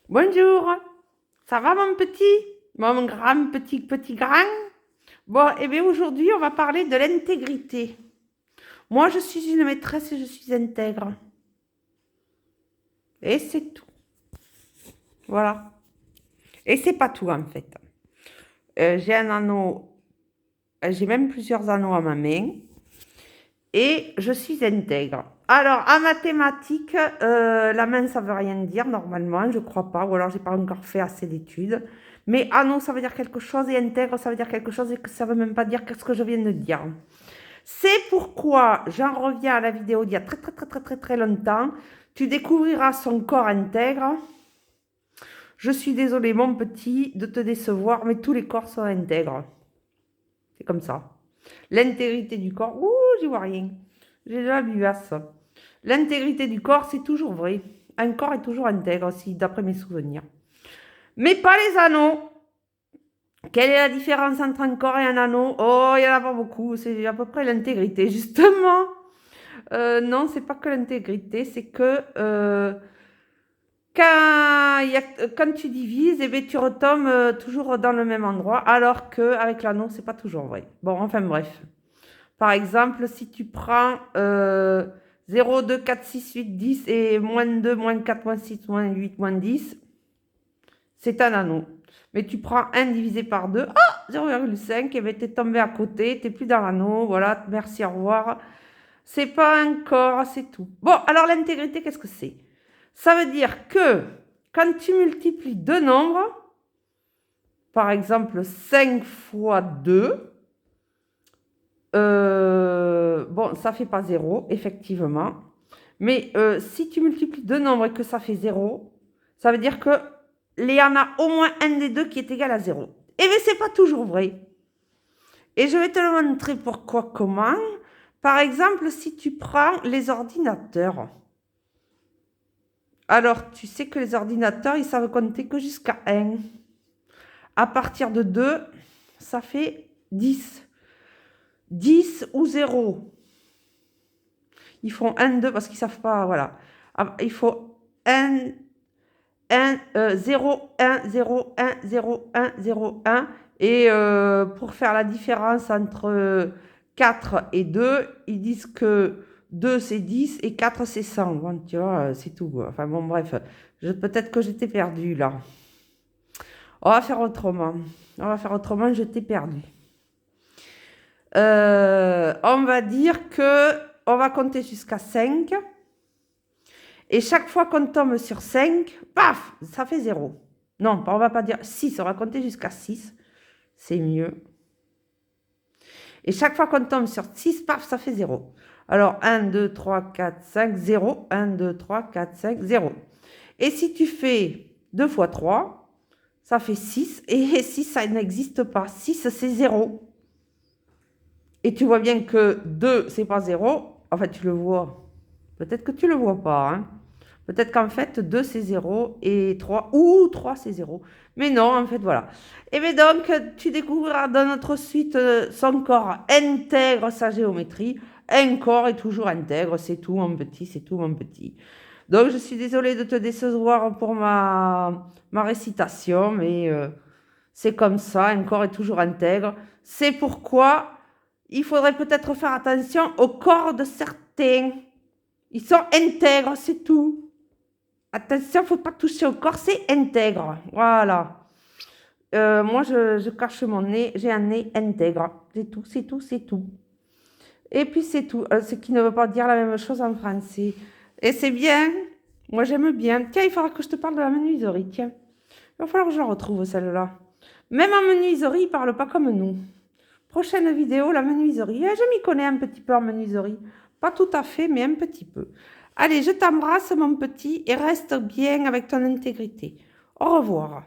Bonjour, ça va mon petit? Mon grand petit grand? Bon, eh bien aujourd'hui on va parler de l'intégrité. Moi je suis une maîtresse et je suis intègre. Et c'est tout. Voilà. Et c'est pas tout en fait. J'ai un anneau, j'ai même plusieurs anneaux à ma main. Et je suis intègre. Alors, en mathématiques, la main, ça veut rien dire normalement, je crois pas, ou alors j'ai pas encore fait assez d'études. Mais anneau, ça veut dire quelque chose, et intègre, ça veut dire quelque chose, et que ça veut même pas dire ce que je viens de dire. C'est pourquoi j'en reviens à la vidéo d'il y a très longtemps. Tu découvriras son corps intègre. Je suis désolée, mon petit, de te décevoir, mais tous les corps sont intègres. C'est comme ça. L'intégrité du corps, ouh, j'y vois rien. J'ai de la buvasse. L'intégrité du corps, c'est toujours vrai. Un corps est toujours intègre, aussi, d'après mes souvenirs. Mais pas les anneaux. Quelle est la différence entre un corps et un anneau? Oh, il n'y en a pas beaucoup. C'est à peu près l'intégrité, justement. Non, c'est pas que l'intégrité, c'est que quand tu divises, eh bien, tu retombes toujours dans le même endroit, alors qu'avec l'anneau, c'est pas toujours vrai. Bon, enfin bref. Par exemple, si tu prends 0, 2, 4, 6, 8, 10 et moins 2, moins 4, moins 6, moins 8, moins 10, c'est un anneau. Mais tu prends 1 divisé par 2, ah, 0,5, et bien tu es tombé à côté, tu n'es plus dans l'anneau, voilà, merci, au revoir. C'est pas un corps, c'est tout. Bon, alors l'intégrité, qu'est-ce que c'est? Ça veut dire que quand tu multiplies deux nombres, par exemple 5 fois 2, bon, ça fait pas 0, effectivement. Mais si tu multiplies deux nombres et que ça fait 0, ça veut dire que il y en a au moins un des deux qui est égal à 0. Et bien, c'est pas toujours vrai. Et je vais te le montrer pourquoi, comment. Par exemple, si tu prends les ordinateurs. Alors, tu sais que les ordinateurs, ils savent compter que jusqu'à 1. À partir de 2, ça fait 10. 10 ou 0. Ils font 1, 2 parce qu'ils ne savent pas, voilà. Il faut 1, 0, 1, 0, 1, 0, 1, 0, 1. Et pour faire la différence entre 4 et 2, ils disent que 2 c'est 10 et 4 c'est 100. Bon, tu vois, c'est tout. Enfin bon, bref, peut-être que j'étais perdue là. On va faire autrement. Je t'ai perdue. On va dire que on va compter jusqu'à 5. Et chaque fois qu'on tombe sur 5, paf, ça fait 0. Non, on va pas dire 6, on va compter jusqu'à 6. C'est mieux. Et chaque fois qu'on tombe sur 6, paf, ça fait 0. Alors 1, 2, 3, 4, 5, 0. 1, 2, 3, 4, 5, 0. Et si tu fais 2 fois 3, ça fait 6. Et 6, ça n'existe pas. 6, c'est 0. Et tu vois bien que 2, c'est pas 0. Enfin, tu le vois. Peut-être que tu le vois pas, hein. Peut-être qu'en fait, 2 c'est 0 et 3, ou 3 c'est 0. Mais non, en fait, voilà. Et bien donc, tu découvriras dans notre suite son corps intègre sa géométrie. Un corps est toujours intègre, c'est tout mon petit, c'est tout mon petit. Donc, je suis désolée de te décevoir pour ma récitation, mais c'est comme ça, un corps est toujours intègre. C'est pourquoi il faudrait peut-être faire attention au corps de certains. Ils sont intègres, c'est tout. Attention, il ne faut pas toucher au corps, c'est intègre. Voilà. Moi, je cache mon nez, j'ai un nez intègre. C'est tout, c'est tout, c'est tout. Et puis c'est tout. Ce qui ne veut pas dire la même chose en français. Et c'est bien. Moi, j'aime bien. Tiens, il faudra que je te parle de la menuiserie. Tiens, il va falloir que je la retrouve, celle-là. Même en menuiserie, ils ne parlent pas comme nous. Prochaine vidéo, la menuiserie. Je m'y connais un petit peu en menuiserie. Pas tout à fait, mais un petit peu. Allez, je t'embrasse, mon petit, et reste bien avec ton intégrité. Au revoir.